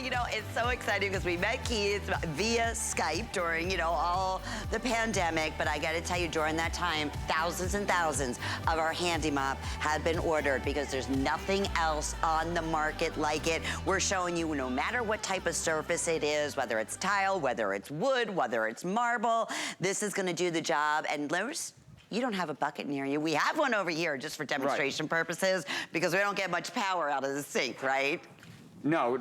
you know, it's so exciting because we met Keith via Skype during, you know, all the pandemic. But I got to tell you, during that time, thousands and thousands of our HandiMop have been ordered because there's nothing else on the market like it. We're showing you no matter what type of surface it is, whether it's tile, whether it's wood, whether it's marble, this is going to do the job. And Lewis, you don't have a bucket near you. We have one over here just for demonstration purposes because we don't get much power out of the sink, right? No,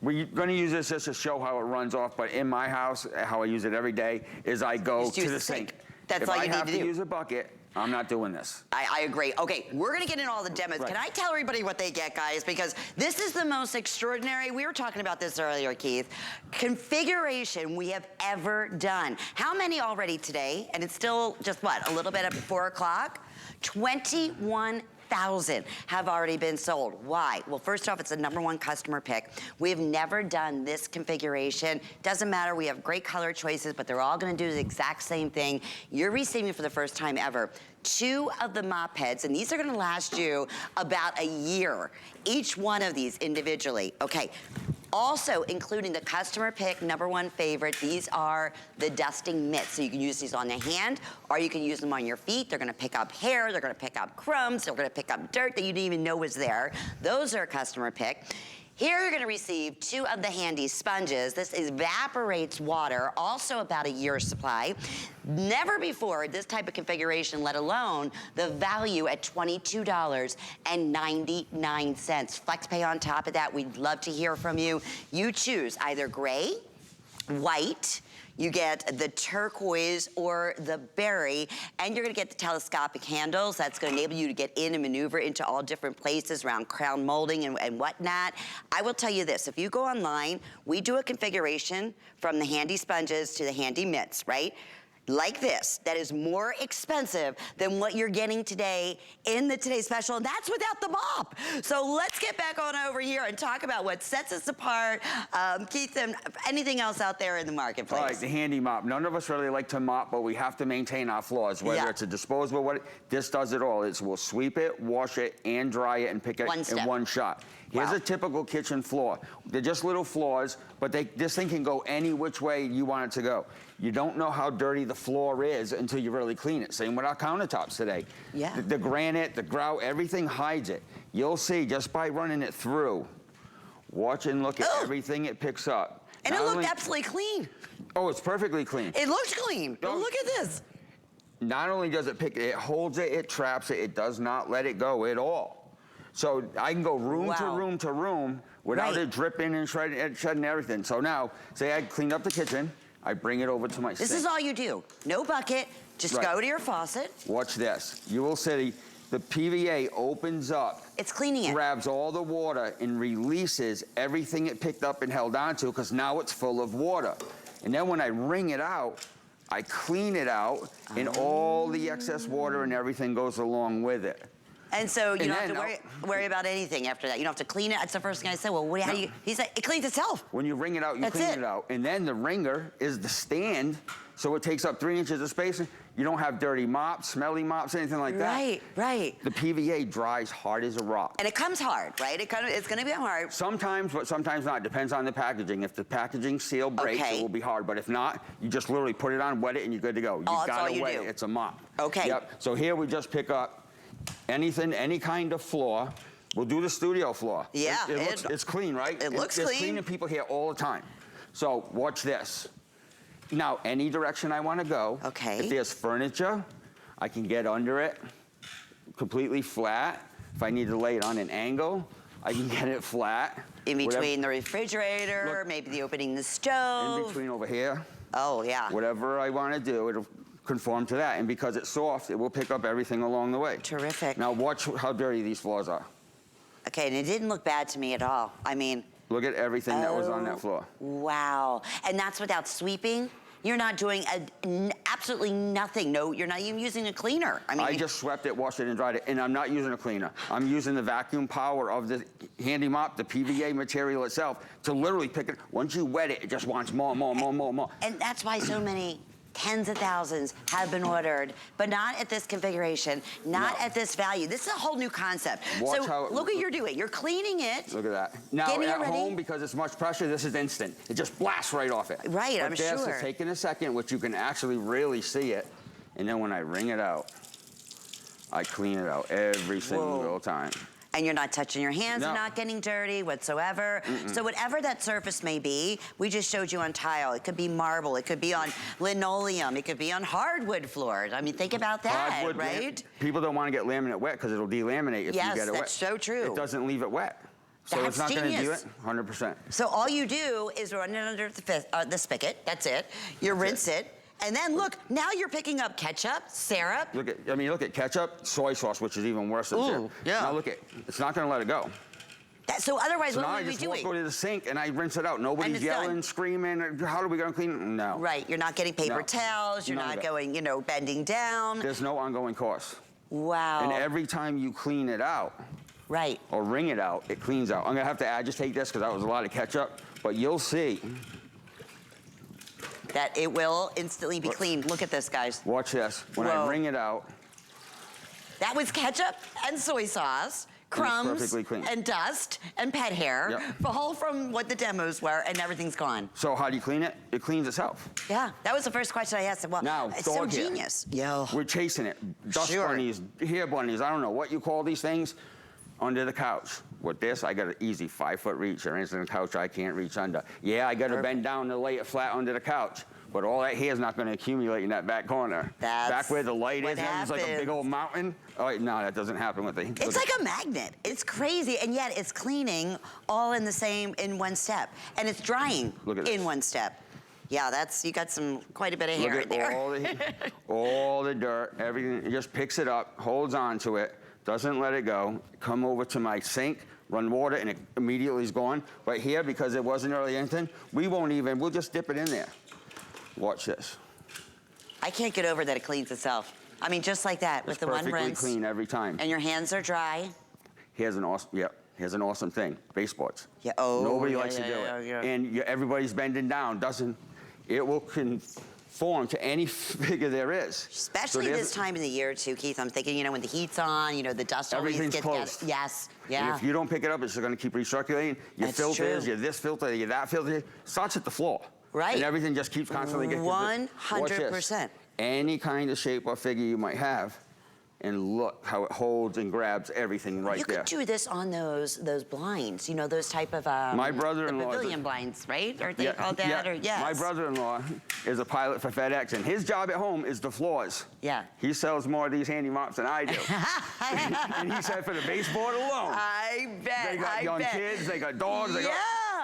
we're going to use this just to show how it runs off, but in my house, how I use it every day is I go to the sink. That's all you need to do. If I have to use a bucket, I'm not doing this. I agree. Okay, we're gonna get into all the demos. Can I tell everybody what they get, guys? Because this is the most extraordinary, we were talking about this earlier, Keith, configuration we have ever done. How many already today? And it's still just what, a little bit at 4 o'clock? 21,000 have already been sold. Why? Well, first off, it's the #1 customer pick. We've never done this configuration. Doesn't matter, we have great color choices, but they're all gonna do the exact same thing. You're receiving for the first time ever 2 of the mop heads, and these are gonna last you about a year, each one of these individually. Okay. Also, including the customer pick #1 favorite, these are the dusting mitts. So you can use these on the hand, or you can use them on your feet. They're gonna pick up hair, they're gonna pick up crumbs, they're gonna pick up dirt that you didn't even know was there. Those are a customer pick. Here you're gonna receive 2 of the HandiSponges. This evaporates water, also about a year's supply. Never before this type of configuration, let alone the value at $22.99. FlexPay on top of that. We'd love to hear from you. You choose either gray, white, you get the turquoise or the berry, and you're gonna get the telescopic handles. That's gonna enable you to get in and maneuver into all different places around crown molding and whatnot. I will tell you this, if you go online, we do a configuration from the HandiSponges to the Handi mitts, right? Like this, that is more expensive than what you're getting today in the Today Special, and that's without the mop. So let's get back on over here and talk about what sets us apart, Keith, and anything else out there in the marketplace. All right, the HandiMop. None of us really like to mop, but we have to maintain our floors, whether it's a disposable, this does it all. We'll sweep it, wash it, and dry it, and pick it in one shot. Here's a typical kitchen floor. They're just little floors, but this thing can go any which way you want it to go. You don't know how dirty the floor is until you really clean it. Same with our countertops today. Yeah. The granite, the grout, everything hides it. You'll see just by running it through. Watch and look at everything it picks up. And it looked absolutely clean. Oh, it's perfectly clean. It looks clean. Oh, look at this. Not only does it pick it, it holds it, it traps it, it does not let it go at all. So I can go room to room to room without it dripping and shedding everything. So now, say I cleaned up the kitchen, I bring it over to my sink. This is all you do. No bucket, just go to your faucet. Watch this. You will see the PVA opens up. It's cleaning it. Grabs all the water and releases everything it picked up and held onto because now it's full of water. And then when I wring it out, I clean it out and all the excess water and everything goes along with it. And so you don't have to worry about anything after that. You don't have to clean it. That's the first thing I said. Well, how do you? He said it cleans itself. When you wring it out, you clean it out. And then the wringer is the stand, so it takes up 3 inches of space. You don't have dirty mops, smelly mops, anything like that. Right, right. The PVA dries hard as a rock. And it comes hard, right? It's going to be hard. Sometimes, but sometimes not. Depends on the packaging. If the packaging seal breaks, it will be hard. But if not, you just literally put it on, wet it, and you're good to go. That's all you do. It's a mop. Okay. Yep. So here we just pick up anything, any kind of floor. We'll do the studio floor. Yeah. It's clean, right? It looks clean. It's clean and people here all the time. So watch this. Now, any direction I want to go. Okay. If there's furniture, I can get under it completely flat. If I need to lay it on an angle, I can get it flat. In between the refrigerator, maybe the opening the stove. In between over here. Oh, yeah. Whatever I want to do, it'll conform to that. And because it's soft, it will pick up everything along the way. Terrific. Now watch how dirty these floors are. Okay, and it didn't look bad to me at all. I mean, look at everything that was on that floor. Wow. And that's without sweeping? You're not doing absolutely nothing. No, you're not even using a cleaner. I mean, I just swept it, washed it, and dried it, and I'm not using a cleaner. I'm using the vacuum power of the HandiMop, the PVA material itself, to literally pick it. Once you wet it, it just wants more. And that's why so many tens of thousands have been ordered, but not at this configuration, not at this value. This is a whole new concept. Watch so look what you're doing. You're cleaning it. Look at that. Now at home, because it's much pressure, this is instant. It just blasts right off it. Right, but I'm sure. It's taking a second, which you can actually really see it. And then when I wring it out, I clean it out every single time. And you're not touching your hands, No. are not getting dirty whatsoever. So whatever that surface may be, we just showed you on tile. It could be marble, it could be on linoleum, it could be on hardwood floors. I mean, think about that, Hardwood, right? People don't want to get laminate wet because it'll delaminate if you get it wet. Yes, that's so true. It doesn't leave it wet. So it's not going to do it 100%. So all you do is run it under the spigot, that's it. You rinse it. And then look, now you're picking up ketchup, syrup. Look at ketchup, soy sauce, which is even worse than syrup. Yeah. Now look it's not going to let it go. So otherwise, So what now would I we just be doing? go to the sink and I rinse it out. Nobody's yelling, screaming. How are we going to clean it? No. Right, you're not getting paper towels. You're not going, bending down. There's no ongoing cost. Wow. And every time you clean it out, right, or wring it out, it cleans out. I'm going to have to add, just take this because that was a lot of ketchup, but you'll see that it will instantly be clean. Look at this, guys. Watch this. When I wring it out. That was ketchup and soy sauce, crumbs perfectly clean. and dust and pet hair, all from what the demos were, and everything's gone. So how do you clean it? It cleans itself. Yeah, that was the first question I asked. Well, now, it's so genius. Yo. We're chasing it. Dust bunnies, hair bunnies, I don't know what you call these things, under the couch. With this, I got an easy 5-foot reach. There isn't a couch I can't reach under. Yeah, I got to bend down to lay it flat under the couch. But all that hair is not going to accumulate in that back corner. Back where the light is, it's like a big old mountain. Oh, no, that doesn't happen with the... It's like a magnet. It's crazy, and yet it's cleaning all in one step. And it's drying in one step. Yeah, you got quite a bit of hair Look at there. all the dirt, everything. It just picks it up, holds on to it, doesn't let it go. Come over to my sink, run water, and it immediately is gone. Right here, because it wasn't really anything, we'll just dip it in there. Watch this. I can't get over that it cleans itself. I mean, just like that, with the one rinse. Perfectly clean every time. And your hands are dry. Here's an awesome thing. Baseboards. Yeah. Nobody likes to do it. And everybody's bending down. It will conform to any figure there is. Especially this time of the year, too, Keith. I'm thinking, when the heet's on, the dust always gets close. Yes. Yeah. And if you don't pick it up, it's just going to keep recirculating. Your filters, your this filter, your that filter. Starts at the floor. Right. And everything just keeps constantly getting... 100%. Any kind of shape or figure you might have, and look how it holds and grabs everything right there. You could do this on those blinds, those type of my brother-in-law pavilion blinds, right? Are they called that? Yeah. Or, yes. My brother-in-law is a pilot for FedEx, and his job at home is the floors. Yeah. He sells more of these HandiMops than I do. And he said for the baseboard alone. I bet. They got young kids, they got dogs,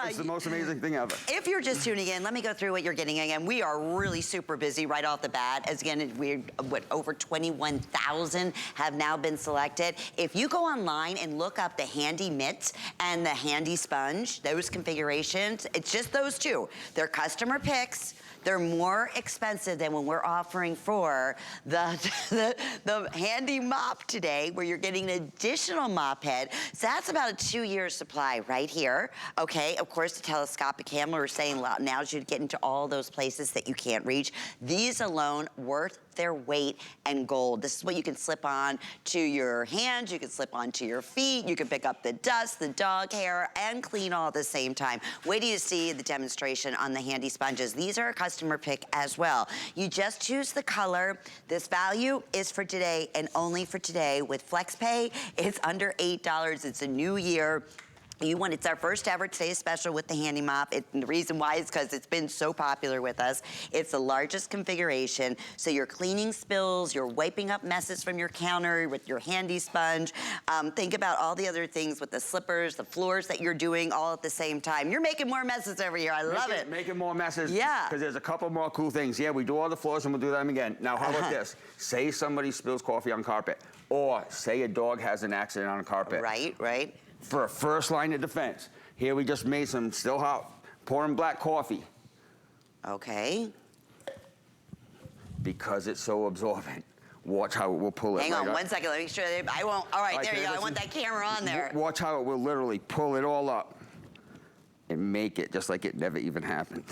it's the most amazing thing ever. If you're just tuning in, let me go through what you're getting again. We are really super busy right off the bat. As again, over 21,000 have now been selected. If you go online and look up the Handi Mitts and the Handi Sponge, those configurations, it's just those two. They're customer picks. They're more expensive than when we're offering for the HandiMop today, where you're getting an additional mop head. So that's about a 2-year supply right here. Okay, of course, the telescopic camera, we're saying now you get into all those places that you can't reach. These alone worth their weight in gold. This is what you can slip on to your hands, you can slip onto your feet, you can pick up the dust, the dog hair, and clean all at the same time. Wait till you see the demonstration on the HandiSponges. These are a customer pick as well. You just choose the color. This value is for today and only for today. With FlexPay, it's under $8. It's a new year. It's our first ever Today's Special with the HandiMop. The reason why is because it's been so popular with us. It's the largest configuration, so you're cleaning spills, you're wiping up messes from your counter with your HandiSponge. Think about all the other things with the slippers, the floors that you're doing all at the same time. You're making more messes every year. I love it. Making more messes. Yeah. Because there's a couple more cool things. Yeah, we do all the floors and we'll do them again. Now, how about this? Say somebody spills coffee on carpet, or say a dog has an accident on a carpet. Right. For a first line of defense, here we just made some still hot, pouring black coffee. Okay. Because it's so absorbent. Watch how it will pull it. Hang on 1 second, let me make sure I won't. All right, there you go. I want that camera on there. Watch how it will literally pull it all up and make it just like it never even happened.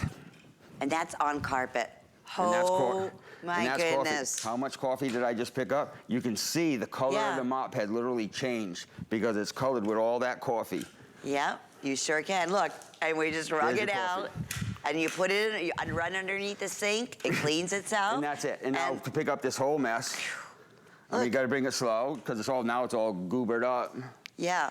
And that's on carpet. Oh, my goodness. Coffee. How much coffee did I just pick up? You can see the color of the mop head literally changed because it's colored with all that coffee. Yep, you sure can. Look, and we just wrung it out. And you put it in, you run underneath the sink, it cleans itself. And that's it. And now to pick up this whole mess, I mean, you gotta bring it slow, because it's all goobered up. Yeah,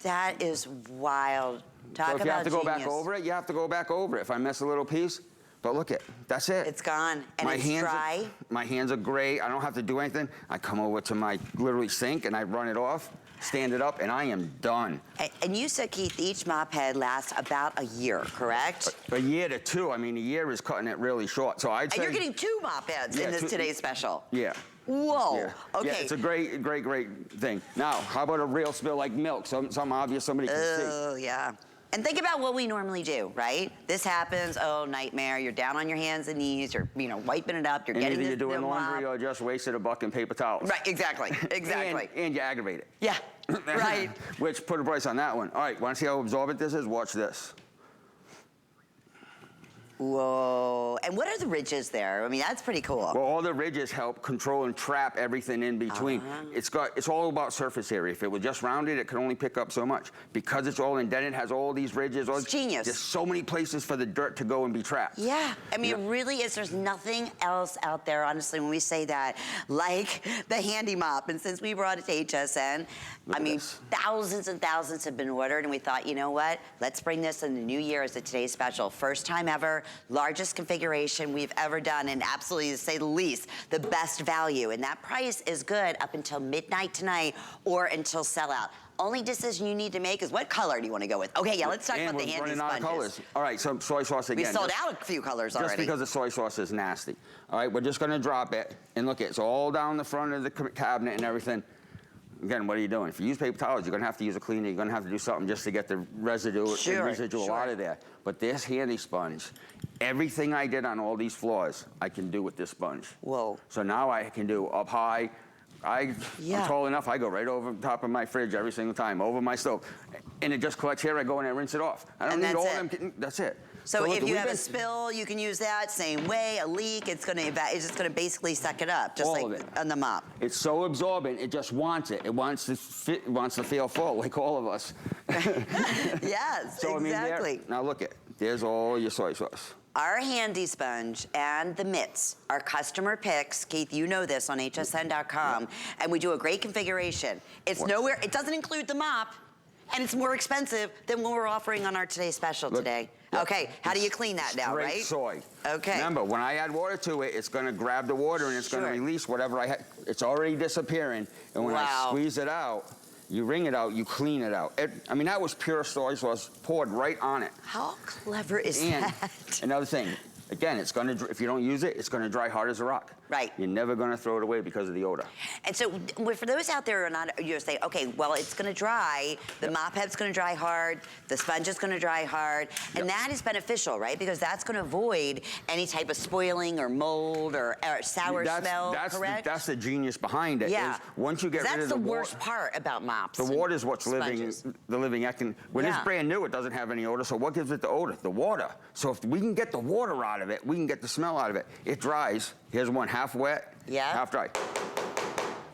that is wild. Talk about so if you have to go genius. back over it, you have to go back over it. If I miss a little piece, but look it, that's it. It's gone, and it's dry. My hands are great, I don't have to do anything. I come over to my literally sink and I run it off, stand it up, and I am done. And you said, Keith, each mop head lasts about a year, correct? A year to two. I mean, a year is cutting it really short. So I'd say. And you're getting 2 mop heads in this today's special. Yeah. Whoa. Yeah. Okay. Yeah, it's a great, great, great thing. Now, how about a real spill like milk? Something obvious somebody can see. Oh, yeah. And think about what we normally do, right? This happens, oh, nightmare. You're down on your hands and knees. You're, wiping it up. You're and getting either this you're doing laundry or just wasted $1 in paper towels. Right, exactly, exactly. and you aggravate it. Yeah, right. Which, put a price on that one. All right, want to see how absorbent this is? Watch this. Whoa. And what are the ridges there? I mean, that's pretty cool. Well, all the ridges help control and trap everything in between. It's all about surface area. If it was just rounded, it could only pick up so much. Because it's all indented, has all these ridges. It's genius. There's so many places for the dirt to go and be trapped. Yeah. I mean, it really is. There's nothing else out there, honestly, when we say that, like the HandiMop. And since we brought it to HSN, I mean, thousands and thousands have been ordered. And we thought, you know what? Let's bring this in the new year as a today's special. First time ever. Largest configuration we've ever done, and absolutely, to say the least, the best value. And that price is good up until midnight tonight or until sellout. Only decision you need to make is what color do you want to go with? Okay, yeah, let's talk about the HandiSponges. Running out of colors. All right, so soy sauce again. We sold out a few colors already. Just because the soy sauce is nasty. All right, we're just going to drop it, and look, it's all down the front of the cabinet and everything. Again, what are you doing? If you use paper towels, you're going to have to use a cleaner. You're going to have to do something just to get the residual out of there. But this HandiSponge, everything I did on all these floors, I can do with this sponge. Whoa. So now I can do up high. I'm tall enough, I go right over the top of my fridge every single time, over my stove. And it just collects here, I go in and rinse it off. I don't need all them, that's it. So if you have a spill, you can use that same way. A leak, it's just gonna basically suck it up, just all like of it. on the mop. It's so absorbent, it just wants it. It wants to fit, it wants to feel full, like all of us. Yes, so, exactly. I mean, now look there's all your soy sauce. Our HandiSponge and the mitts are customer picks. Keith, you know this on hsn.com, and we do a great configuration. It's nowhere, it doesn't include the mop, and it's more expensive than what we're offering on our Today Special today. Yep. Okay, how do you clean that now, right? Straight soy. Okay. Remember, when I add water to it, it's gonna grab the water and it's gonna release whatever I had. It's already disappearing, and when I squeeze it out, you wring it out, you clean it out. I mean, that was pure soy sauce poured right on it. How clever is that? Another thing, again, it's gonna, if you don't use it, it's gonna dry hard as a rock. Right. You're never gonna throw it away because of the odor. And so for those out there who are not, you're saying, okay, well, it's gonna dry, the mop head's gonna dry hard, the sponge is gonna dry hard, and that is beneficial, right? Because that's gonna avoid any type of spoiling or mold or sour smell, correct? That's the genius behind it. Yeah. Is once you get rid of the That's the worst part about mops. The water is what's living, when it's brand new, it doesn't have any odor, so what gives it the odor? The water. So if we can get the water out of it, we can get the smell out of it. It dries. Here's one half wet, half dry.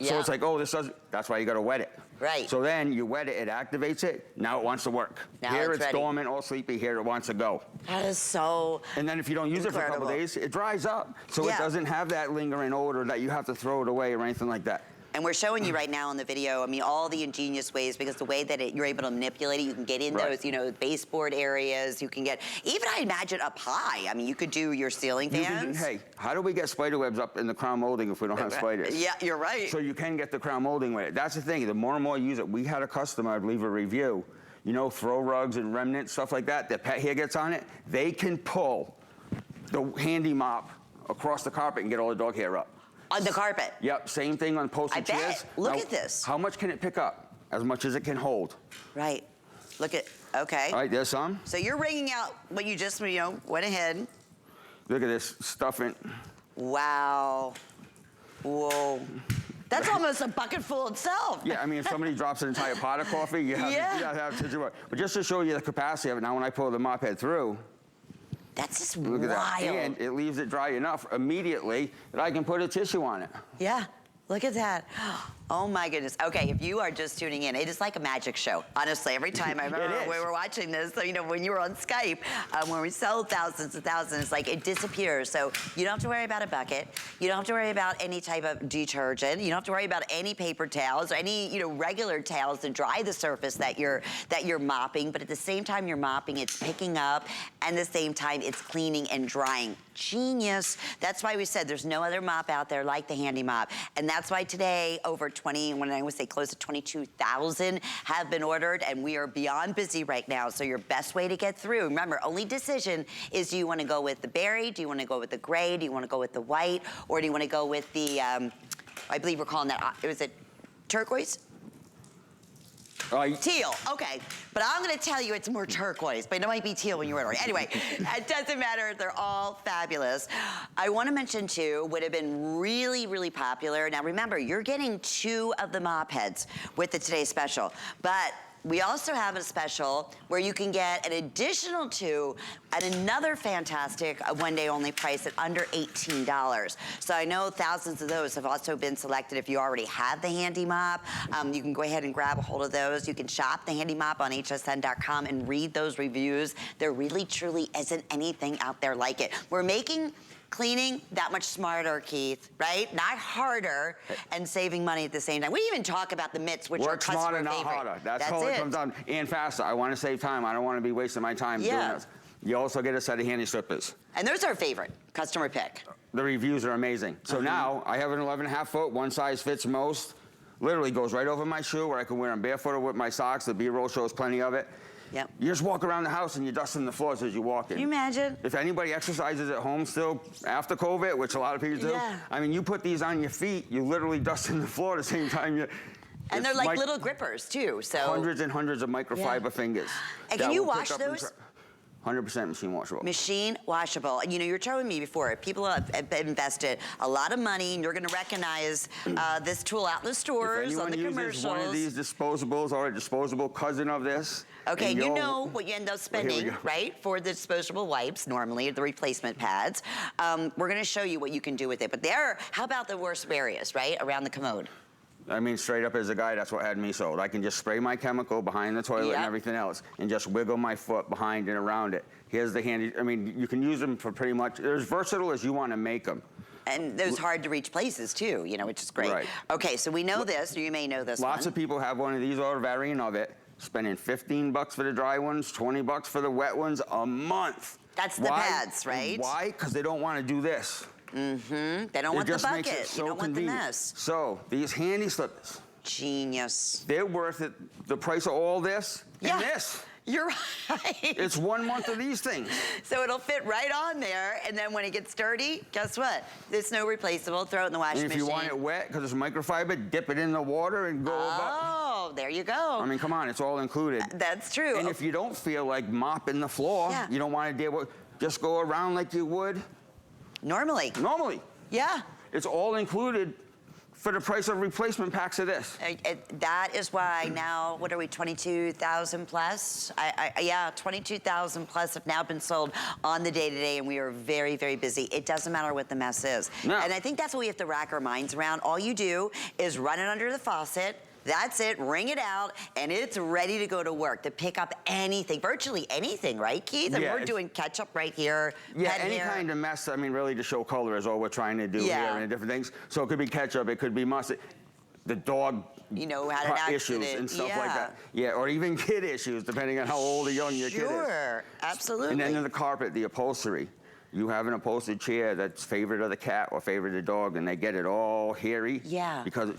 So it's like, oh, this doesn't, that's why you gotta wet it. Right. So then you wet it, it activates it, now it wants to work. Now here it's it's dormant, all sleepy, here it wants to go. That is so And then if you don't use it for a couple days, it dries up. So it doesn't have that lingering odor that you have to throw it away or anything like that. And we're showing you right now in the video, I mean, all the ingenious ways, because the way that you're able to manipulate it, you can get in those, baseboard areas, you can get, even I imagine up high, I mean, you could do your ceiling fans. Hey, how do we get spider webs up in the crown molding if we don't have spiders? Yeah, you're right. So you can get the crown molding with it. That's the thing, the more and more you use it, we had a customer leave a review, throw rugs and remnants, stuff like that, the pet hair gets on it, they can pull the HandiMop across the carpet and get all the dog hair up. On the carpet? Yep, same thing on posted chairs. I bet. Look at this. How much can it pick up? As much as it can hold. Right. Look at, okay. All right, there's some. So you're wringing out what you just, went ahead. Look at this stuffing. Wow. Whoa. That's almost a bucket full itself. Yeah, I mean, if somebody drops an entire pot of coffee, you have to have to do it. But just to show you the capacity of it, now when I pull the mop head through, That's just Look wild. at that. And it leaves it dry enough immediately that I can put a tissue on it. Yeah. Look at that. Oh my goodness. Okay, if you are just tuning in, it is like a magic show. Honestly, every time I remember we were watching this, so, you know, when you were on Skype, when we sell thousands and thousands, it's like it disappears. So you don't have to worry about a bucket. You don't have to worry about any type of detergent. You don't have to worry about any paper towels or any, you know, regular towels to dry the surface that you're mopping. But at the same time you're mopping, it's picking up, and at the same time it's cleaning and drying. Genius. That's why we said there's no other mop out there like the HandiMop. And that's why today over 20, when I would say close to 22,000 have been ordered, and we are beyond busy right now. So your best way to get through, remember, only decision is, do you want to go with the berry? Do you want to go with the gray? Do you want to go with the white? Or do you want to go with the, I believe we're calling that, was it turquoise? Teal, okay. But I'm gonna tell you it's more turquoise, but it might be teal when you're ordering. Anyway, it doesn't matter, they're all fabulous. I wanna mention too, would have been really, really popular. Now remember, you're getting 2 of the mop heads with the Today Special, but we also have a special where you can get an additional 2 at another fantastic one-day only price at under $18. So I know thousands of those have also been selected. If you already have the HandiMop, you can go ahead and grab a hold of those. You can shop the HandiMop on hsn.com and read those reviews. There really, truly isn't anything out there like it. We're making cleaning that much smarter, Keith, right? Not harder, and saving money at the same time. We even talk about the mitts, which are customer smarter, favorite. not harder. That's all it comes down. And faster. I want to save time. I don't want to be wasting my time doing this. You also get a set of HandiSlippers. And those are our favorite customer pick. The reviews are amazing. So now I have an 11.5 foot, one size fits most. Literally goes right over my shoe, where I can wear them barefoot or with my socks. The B-roll shows plenty of it. Yep. You just walk around the house and you're dusting the floors as you walk in. Can you imagine? If anybody exercises at home still after COVID, which a lot of people do, I mean, you put these on your feet, you literally dusting the floor at the same time. And they're like little grippers too, so. Hundreds and hundreds of microfiber fingers. And can you wash those? 100% machine washable. Machine washable. And you know, you were telling me before, people have invested a lot of money, and you're gonna recognize this tool out in the stores, on the commercials. If anyone uses one of these disposables or a disposable cousin of this. Okay, you know what you end up spending, right, for the disposable wipes, normally, the replacement pads. We're gonna show you what you can do with it. But how about the worst areas, right, around the commode? I mean, straight up as a guy, that's what had me sold. I can just spray my chemical behind the toilet and everything else, and just wiggle my foot behind and around it. Here's the handy, I mean, you can use them for pretty much, they're as versatile as you want to make them. And those hard to reach places too, you know, which is great. Right. Okay, so we know this, or you may know this one. Lots of people have one of these or a variant of it, spending $15 for the dry ones, $20 for the wet ones a month. That's the pads, right? Why? Because they don't want to do this. Mm-hmm. They don't want the bucket. Makes it so you don't convenient. want the mess. So these HandiSlippers. Genius. They're worth it. The price of all this and this. You're right. It's 1 month of these things. So it'll fit right on there, and then when it gets dirty, guess what? It's no replaceable. Throw it in the washing machine. And if you want it wet, because it's microfiber, dip it in the water and go over. Oh, there you go. I mean, come on, it's all included. That's true. And if you don't feel like mopping the floor, you don't want to deal with, just go around like you would. Normally. Normally. Yeah. It's all included for the price of replacement packs of this. That is why now, what are we, 22,000 plus? Yeah, 22,000 plus have now been sold on the day-to-day, and we are very, very busy. It doesn't matter what the mess is. No. And I think that's what we have to rack our minds around. All you do is run it under the faucet. That's it, wring it out, and it's ready to go to work to pick up anything, virtually anything, right, Keith? And we're doing ketchup right here. Yeah, any kind of mess, I mean, really to show color is all we're trying to do here and different things. So it could be ketchup, it could be mustard. The dog had an issues and stuff like that. Yeah, or even kid issues, depending on how old or young your kid is. Sure, absolutely. And then in the carpet, the upholstery. You have an upholstered chair that's favorite of the cat or favorite of the dog, and they get it all hairy. Yeah. Because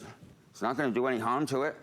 it's not going to do any harm to it.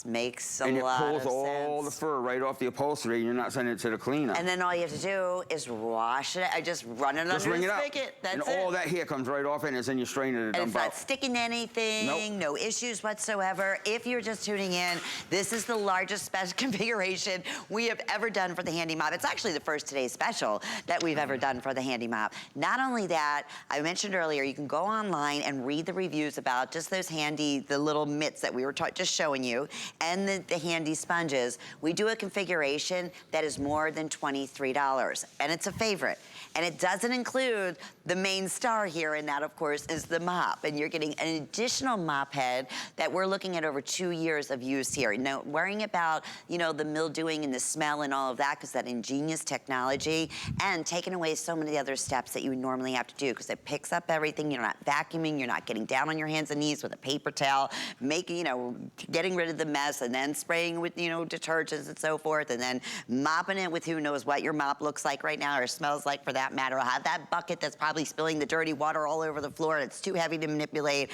Makes a lot of sense. And it pulls all the fur right off the upholstery, and you're not sending it to the cleaner. And then all you have to do is wash it. I just run it under the spigot. That's it. And all that hair comes right off, and it's in your strainer. And it's not sticking to anything. No issues whatsoever. If you're just tuning in, this is the largest special configuration we have ever done for the HandiMop. It's actually the first Today Special that we've ever done for the HandiMop. Not only that, I mentioned earlier, you can go online and read the reviews about just those the little mitts that we were just showing you. and the HandiSponges, we do a configuration that is more than $23, and it's a favorite. And it doesn't include the main star here, and that, of course, is the mop. And you're getting an additional mop head that we're looking at over 2 years of use here. Now, worrying about, you know, the mildewing and the smell and all of that, because that ingenious technology, and taking away so many other steps that you would normally have to do, because it picks up everything. You're not vacuuming, you're not getting down on your hands and knees with a paper towel, making, you know, getting rid of the mess, and then spraying with, you know, detergents and so forth, and then mopping it with who knows what your mop looks like right now, or smells like for that matter. I'll have that bucket that's probably spilling the dirty water all over the floor and it's too heavy to manipulate.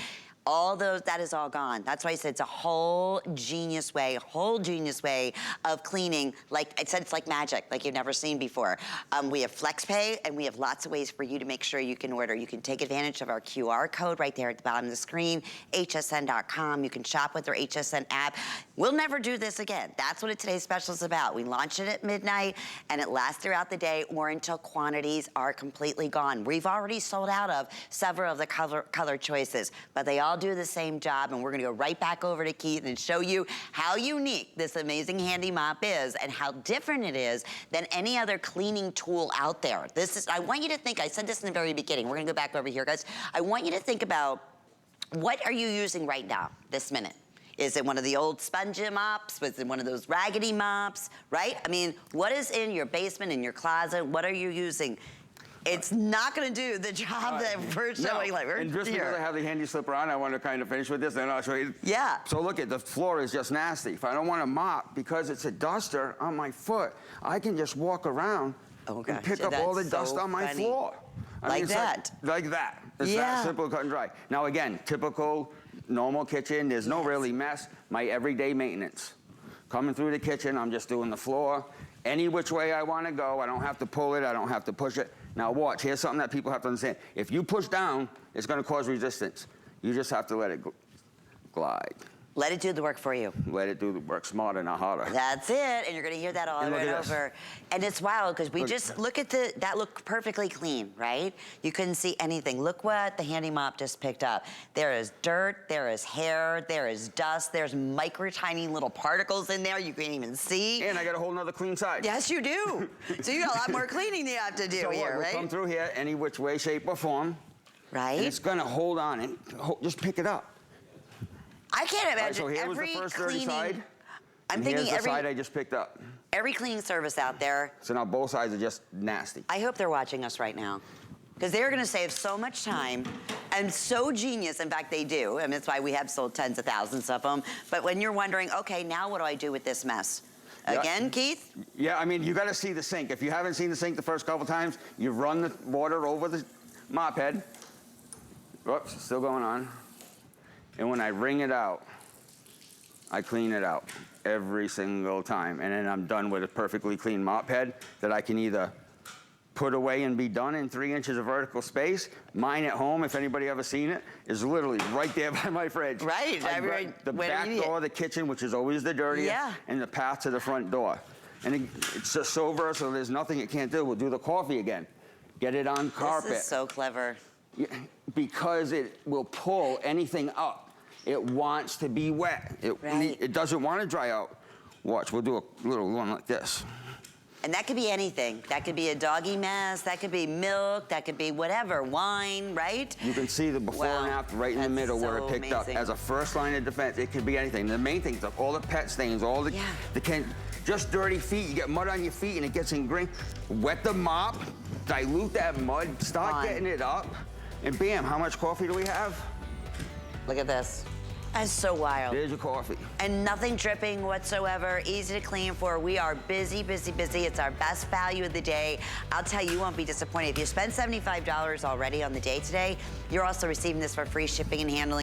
All those, that is all gone. That's why I said it's a whole genius way of cleaning. Like I said, it's like magic, like you've never seen before. We have FlexPay, and we have lots of ways for you to make sure you can order. You can take advantage of our QR code right there at the bottom of the screen, hsn.com. You can shop with our HSN app. We'll never do this again. That's what today's special is about. We launch it at midnight, and it lasts throughout the day or until quantities are completely gone. We've already sold out of several of the color choices, but they all do the same job, and we're gonna go right back over to Keith and show you how unique this amazing Handi mop is and how different it is than any other cleaning tool out there. This is, I want you to think, I said this in the very beginning, we're gonna go back over here, guys. I want you to think about, what are you using right now, this minute? Is it one of the old sponge mops? Was it one of those raggedy mops, right? I mean, what is in your basement, in your closet? What are you using? It's not gonna do the job that we're showing. Like, and just because I have the HandiSlipper on, I want to kind of finish with this, and I'll show you. Yeah. So look at, the floor is just nasty. If I don't want to mop, because it's a duster on my foot, I can just walk around and pick up all the dust on my floor. Like that. Like that. It's that simple, cut and dry. Now again, typical, normal kitchen, there's no really mess. My everyday maintenance. Coming through the kitchen, I'm just doing the floor. Any which way I want to go, I don't have to pull it, I don't have to push it. Now watch, here's something that people have to understand. If you push down, it's going to cause resistance. You just have to let it glide. Let it do the work for you. Let it do the work, smarter, not harder. That's it, and you're gonna hear that all over and over. And it's wild, because we just, look at that looked perfectly clean, right? You couldn't see anything. Look what the Handi mop just picked up. There is dirt, there is hair, there is dust, there's micro tiny little particles in there you can't even see. And I got a whole nother clean side. Yes, you do. So you got a lot more cleaning you have to do here, right? We'll come through here any which way, shape, or form. Right. And it's gonna hold on and just pick it up. I can't imagine so here was the first dirty side. I'm thinking thinking here's the side I just picked up. Every cleaning service out there. So now both sides are just nasty. I hope they're watching us right now, because they're gonna save so much time and so genius. In fact, they do, and that's why we have sold tens of thousands of them. But when you're wondering, okay, now what do I do with this mess? Again, Keith? Yeah, I mean, you gotta see the sink. If you haven't seen the sink the first couple times, you run the water over the mop head. Whoops, still going on. And when I wring it out, I clean it out every single time. And then I'm done with a perfectly clean mop head that I can either put away and be done in 3 inches of vertical space. Mine at home, if anybody ever seen it, is literally right there by my fridge. Right. The back door of the kitchen, which is always the dirtiest, Yeah. and the path to the front door. And it's just so versatile, there's nothing it can't do. We'll do the coffee again. Get it on carpet. This is so clever. Because it will pull anything up. It wants to be wet. It doesn't want to dry out. Watch, we'll do a little one like this. And that could be anything. That could be a doggy mess, that could be milk, that could be whatever, wine, right? You can see the before and after right in the middle where it picked up. As a first line of defense, it could be anything. The main thing is all the pet stains, all the just dirty feet. You get mud on your feet and it gets ingrained. Wet the mop, dilute that mud, start getting it up, and bam, how much coffee do we have? Look at this. That's so wild. There's your coffee. And nothing dripping whatsoever, easy to clean for. We are busy, busy, busy. It's our best value of the day. I'll tell you, you won't be disappointed. If you spend $75 already on the day today, you're also receiving this for free shipping and handling.